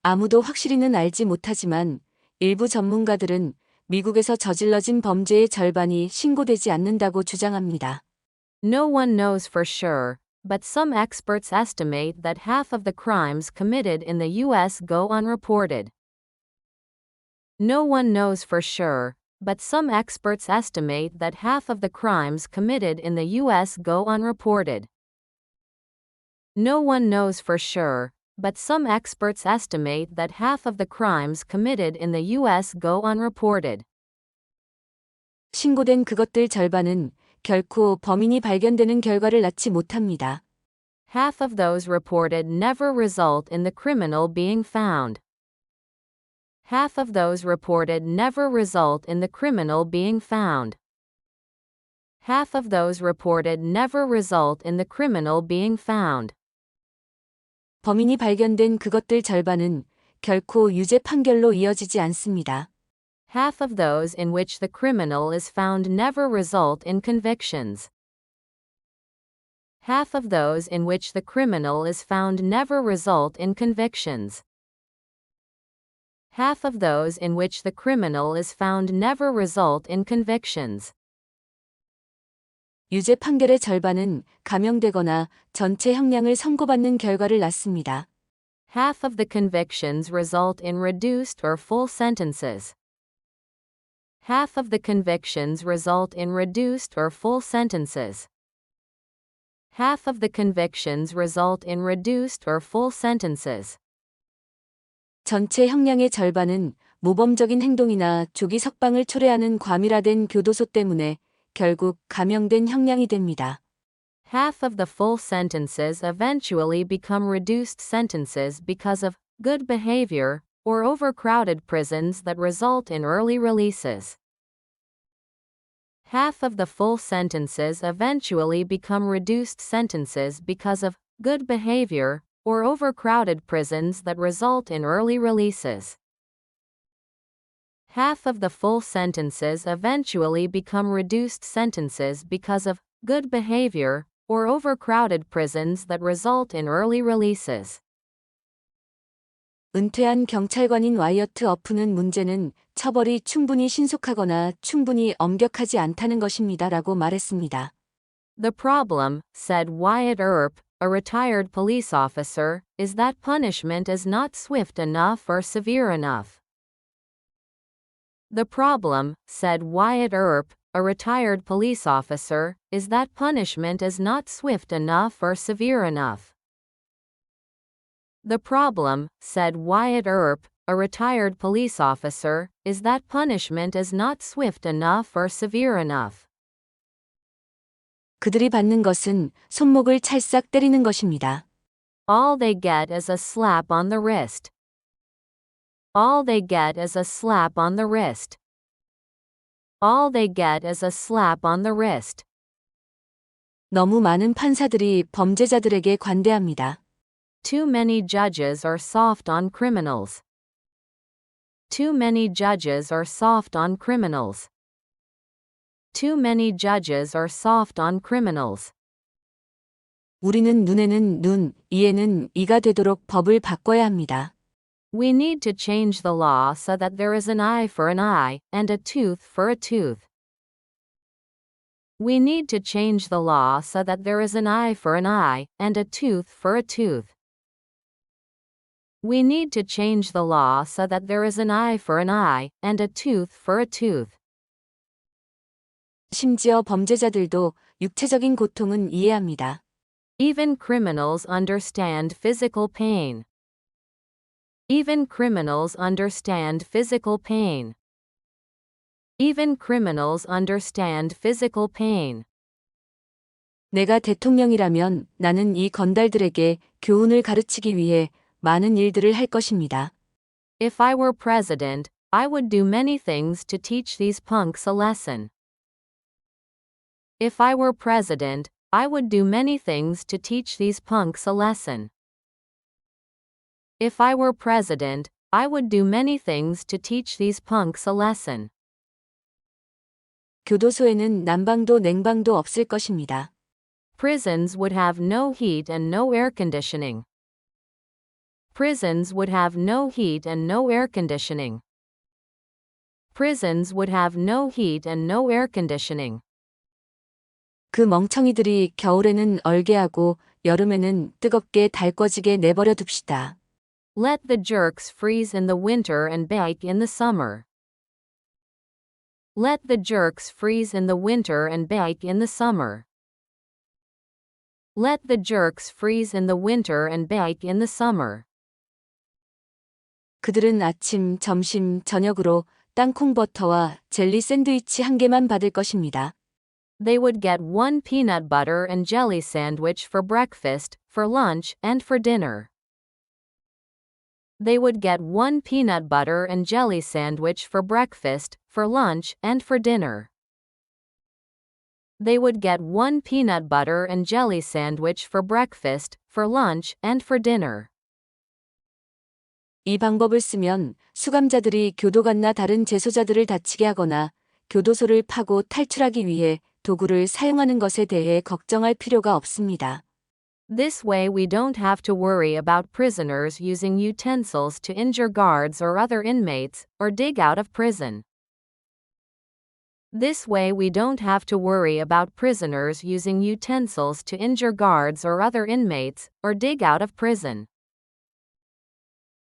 아무도 확실히는 알지 못하지만 일부 전문가들은 미국에서 저질러진 범죄의 절반이 신고되지 않는다고 주장합니다. No one knows for sure, but some experts estimate that half of the crimes committed in the U.S. go unreported. No one knows for sure, but some experts estimate that half of the crimes committed in the U.S. go unreported. No one knows for sure, but some experts estimate that half of the crimes committed in the U.S. go unreported. 신고된 그것들 절반은 결코 범인이 발견되는 결과를 낳지 못합니다. Half of those reported never result in the criminal being found. Half of those reported never result in the criminal being found. Half of those reported never result in the criminal being found. 범인이 발견된 그것들 절반은 결코 유죄 판결로 이어지지 않습니다. Half of those in which the criminal is found never result in convictions. Half of those in which the criminal is found never result in convictions. Half of those in which the criminal is found never result in convictions. 유죄 판결의 절반은 감형되거나 전체 형량을 선고받는 결과를 낳습니다. Half of the convictions result in reduced or full sentences. Half of the convictions result in reduced or full sentences. Half of the convictions result in reduced or full sentences. 전체 형량의 절반은 모범적인 행동이나 조기 석방을 초래하는 과밀화된 교도소 때문에 결국 감형된 형량이 됩니다. Half of the full sentences eventually become reduced sentences because of good behavior or overcrowded prisons that result in early releases. Half of the full sentences eventually become reduced sentences because of good behavior or overcrowded prisons that result in early releases. Half of the full sentences eventually become reduced sentences because of good behavior or overcrowded prisons that result in early releases. 은퇴한 경찰관인 와이어트 어프는 문제는 처벌이 충분히 신속하거나 충분히 엄격하지 않다는 것입니다라고 말했습니다. The problem, said Wyatt Earp, a retired police officer, is that punishment is not swift enough or severe enough. The problem, said Wyatt Earp, a retired police officer, is that punishment is not swift enough or severe enough. The problem, said Wyatt Earp, a retired police officer, is that punishment is not swift enough or severe enough. 그들이 받는 것은 손목을 찰싹 때리는 것입니다. All they get is a slap on the wrist. All they get is a slap on the wrist. All they get is a slap on the wrist. 너무 많은 판사들이 범죄자들에게 관대합니다. Too many judges are soft on criminals. Too many judges are soft on criminals. Too many judges are soft on criminals. 우리는 눈에는 눈, 이에는 이가 되도록 법을 바꿔야 합니다. We need to change the law so that there is an eye for an eye, and a tooth for a tooth. We need to change the law so that there is an eye for an eye, and a tooth for a tooth. We need to change the law so that there is an eye for an eye, and a tooth for a tooth. 심지어 범죄자들도 육체적인 고통은 이해합니다. Even criminals understand physical pain. Even criminals understand physical pain. Even criminals understand physical pain. 내가 대통령이라면 나는 이 건달들에게 교훈을 가르치기 위해 많은 일들을 할 것입니다. If I were president, I would do many things to teach these punks a lesson. If I were president, I would do many things to teach these punks a lesson. If I were president, I would do many things to teach these punks a lesson. 교도소에는 난방도 냉방도 없을 것입니다. Prisons would have no heat and no air conditioning. Prisons would have no heat and no air conditioning. Prisons would have no heat and no air conditioning. 그 멍청이들이 겨울에는 얼게 하고 여름에는 뜨겁게 달궈지게 내버려 둡시다. Let the jerks freeze in the winter and bake in the summer. Let the jerks freeze in the winter and bake in the summer. Let the jerks freeze in the winter and bake in the summer. 그들은 아침, 점심, 저녁으로 땅콩 버터와 젤리 샌드위치 한 개만 받을 것입니다. They would get one peanut butter and jelly sandwich for breakfast, for lunch, and for dinner. They would get one peanut butter and jelly sandwich for breakfast, for lunch, and for dinner. They would get one peanut butter and jelly sandwich for breakfast, for lunch, and for dinner. 이 방법을 쓰면 수감자들이 교도관나 다른 재소자들을 다치게 하거나 교도소를 파고 탈출하기 위해 도구를 사용하는 것에 대해 걱정할 필요가 없습니다. This way we don't have to worry about prisoners using utensils to injure guards or other inmates, or dig out of prison. This way we don't have to worry about prisoners using utensils to injure guards or other inmates, or dig out of prison.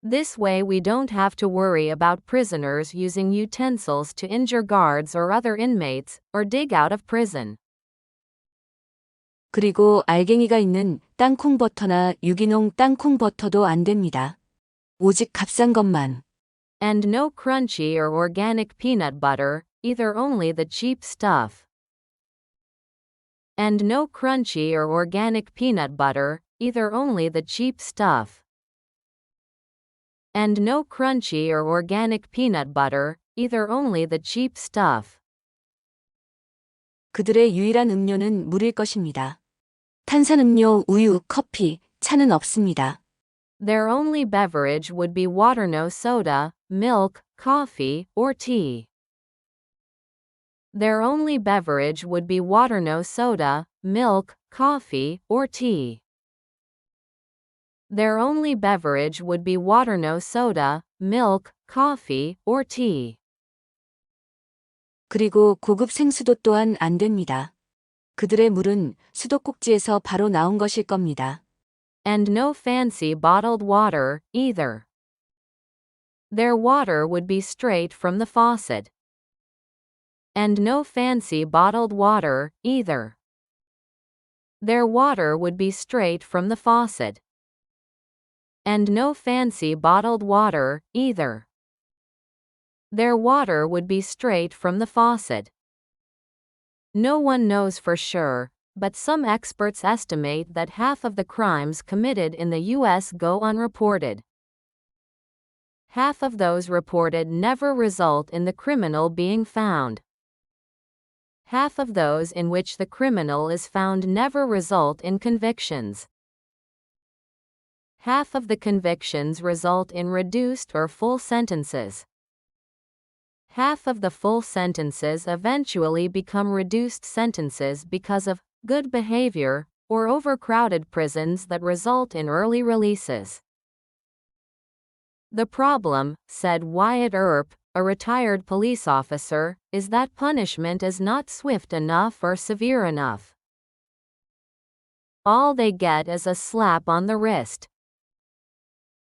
This way we don't have to worry about prisoners using utensils to injure guards or other inmates, or dig out of prison. 그리고 알갱이가 있는 땅콩 버터나 유기농 땅콩 버터도 안 됩니다. 오직 값싼 것만. And no crunchy or organic peanut butter, either only the cheap stuff. And no crunchy or organic peanut butter, either only the cheap stuff. And no crunchy or organic peanut butter, either only the cheap stuff. 그들의 유일한 음료는 물일 것입니다. 탄산음료, 우유, 커피, 차는 없습니다. Their only beverage would be water, no soda, milk, coffee, or tea. Their only beverage would be water, no soda, milk, coffee, or tea. Their only beverage would be water, no soda, milk, coffee, or tea. 그리고 고급 생수도 또한 안 됩니다. 그들의 물은 수도꼭지에서 바로 나온 것일 겁니다. And no fancy bottled water, either. Their water would be straight from the faucet. And no fancy bottled water, either. Their water would be straight from the faucet. And no fancy bottled water, either. Their water would be straight from the faucet. No one knows for sure, but some experts estimate that half of the crimes committed in the U.S. go unreported. Half of those reported never result in the criminal being found. Half of those in which the criminal is found never result in convictions. Half of the convictions result in reduced or full sentences. Half of the full sentences eventually become reduced sentences because of good behavior or overcrowded prisons that result in early releases. The problem, said Wyatt Earp, a retired police officer, is that punishment is not swift enough or severe enough. All they get is a slap on the wrist.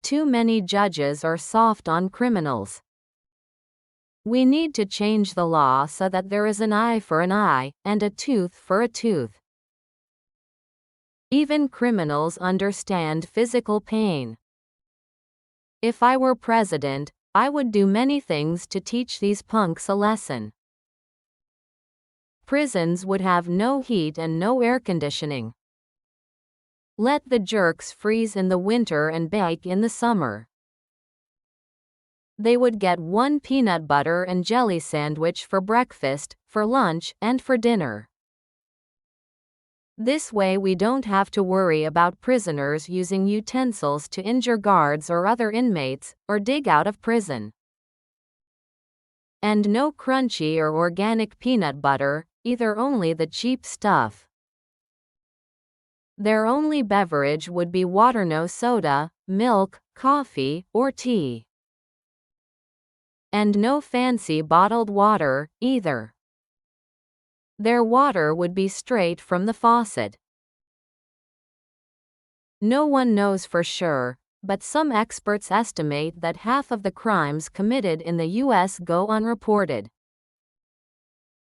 Too many judges are soft on criminals. We need to change the law so that there is an eye for an eye, and a tooth for a tooth. Even criminals understand physical pain. If I were president, I would do many things to teach these punks a lesson. Prisons would have no heat and no air conditioning. Let the jerks freeze in the winter and bake in the summer. They would get one peanut butter and jelly sandwich for breakfast, for lunch, and for dinner. This way we don't have to worry about prisoners using utensils to injure guards or other inmates, or dig out of prison. And no crunchy or organic peanut butter, either only the cheap stuff. Their only beverage would be water, no soda, milk, coffee, or tea. And no fancy bottled water, either. Their water would be straight from the faucet. No one knows for sure, but some experts estimate that half of the crimes committed in the U.S. go unreported.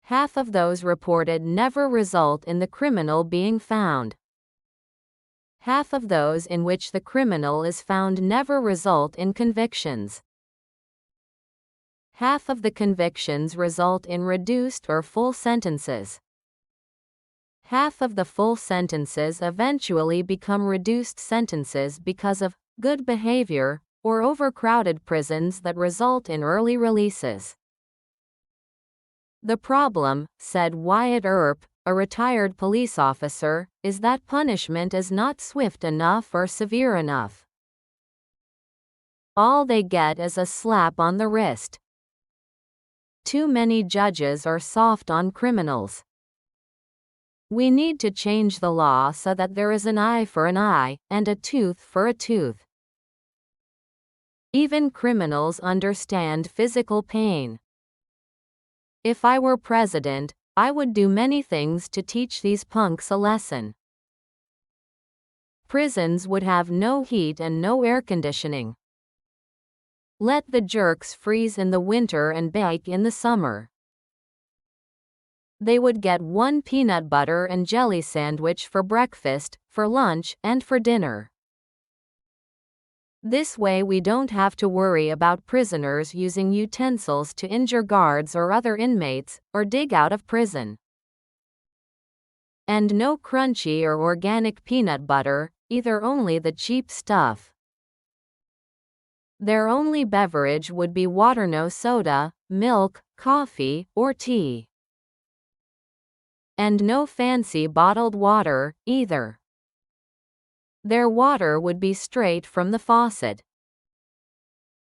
Half of those reported never result in the criminal being found. Half of those in which the criminal is found never result in convictions. Half of the convictions result in reduced or full sentences. Half of the full sentences eventually become reduced sentences because of good behavior or overcrowded prisons that result in early releases. The problem, said Wyatt Earp, a retired police officer, is that punishment is not swift enough or severe enough. All they get is a slap on the wrist. Too many judges are soft on criminals. We need to change the law so that there is an eye for an eye, and a tooth for a tooth. Even criminals understand physical pain. If I were president, I would do many things to teach these punks a lesson. Prisons would have no heat and no air conditioning. Let the jerks freeze in the winter and bake in the summer. They would get one peanut butter and jelly sandwich for breakfast, for lunch, and for dinner. This way we don't have to worry about prisoners using utensils to injure guards or other inmates, or dig out of prison. And no crunchy or organic peanut butter, either only the cheap stuff. Their only beverage would be water, no soda, milk, coffee, or tea. And no fancy bottled water, either. Their water would be straight from the faucet.